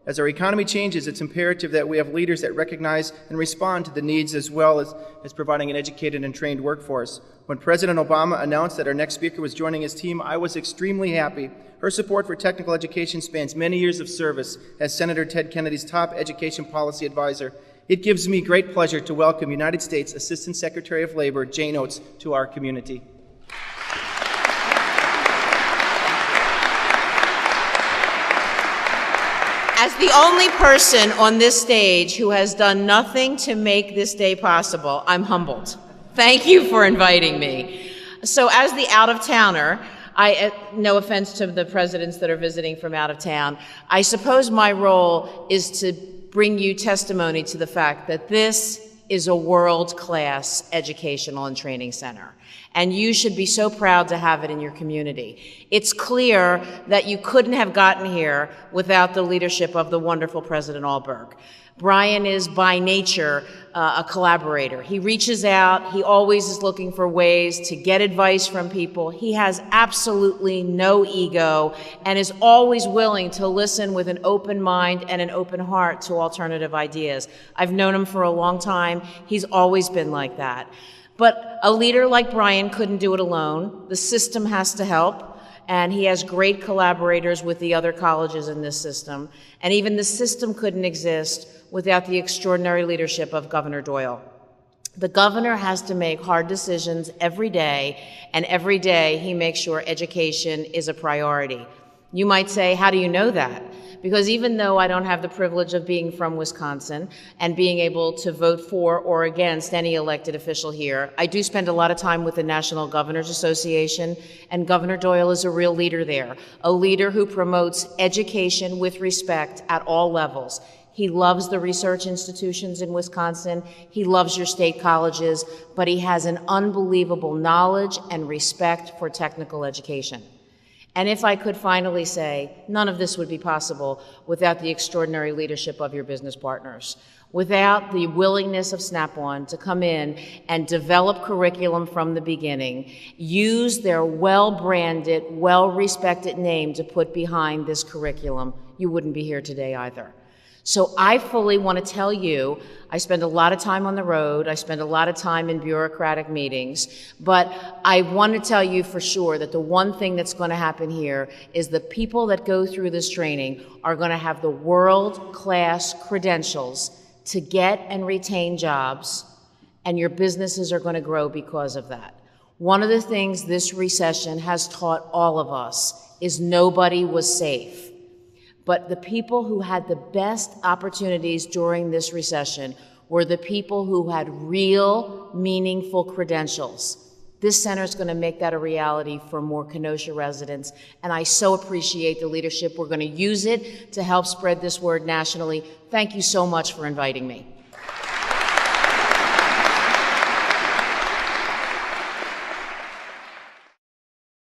As our economy changes, it's imperative that we have leaders that recognize and respond to the needs as well as providing an educated and trained workforce. When President Obama announced that our next speaker was joining his team, I was extremely happy. Her support for technical education spans many years of service as Senator Ted Kennedy's top education policy advisor. It gives me great pleasure to welcome United States Assistant Secretary of Labor, Jane Oates, to our community. As the only person on this stage who has done nothing to make this day possible, I'm humbled. Thank you for inviting me. So as the out-of-towner, no offense to the presidents that are visiting from out of town, I suppose my role is to bring you testimony to the fact that this is a world-class educational and training center. And you should be so proud to have it in your community. It's clear that you couldn't have gotten here without the leadership of the wonderful President Alberg. Brian is by nature a collaborator. He reaches out. He always is looking for ways to get advice from people. He has absolutely no ego and is always willing to listen with an open mind and an open heart to alternative ideas. I've known him for a long time. He's always been like that. But a leader like Brian couldn't do it alone. The system has to help, and he has great collaborators with the other colleges in this system. And even the system couldn't exist without the extraordinary leadership of Governor Doyle. The governor has to make hard decisions every day, and every day he makes sure education is a priority. You might say, how do you know that? Because even though I don't have the privilege of being from Wisconsin and being able to vote for or against any elected official here, I do spend a lot of time with the National Governors Association, and Governor Doyle is a real leader there, a leader who promotes education with respect at all levels. He loves the research institutions in Wisconsin. He loves your state colleges, but he has an unbelievable knowledge and respect for technical education. And if I could finally say, none of this would be possible without the extraordinary leadership of your business partners, without the willingness of Snap-on to come in and develop curriculum from the beginning, use their well-branded, well-respected name to put behind this curriculum, you wouldn't be here today either. So I fully want to tell you, I spend a lot of time on the road, I spend a lot of time in bureaucratic meetings, but I want to tell you for sure that the one thing that's going to happen here is the people that go through this training are going to have the world-class credentials to get and retain jobs, and your businesses are going to grow because of that. One of the things this recession has taught all of us is nobody was safe. But the people who had the best opportunities during this recession were the people who had real, meaningful credentials. This center is going to make that a reality for more Kenosha residents, and I so appreciate the leadership. We're going to use it to help spread this word nationally. Thank you so much for inviting me.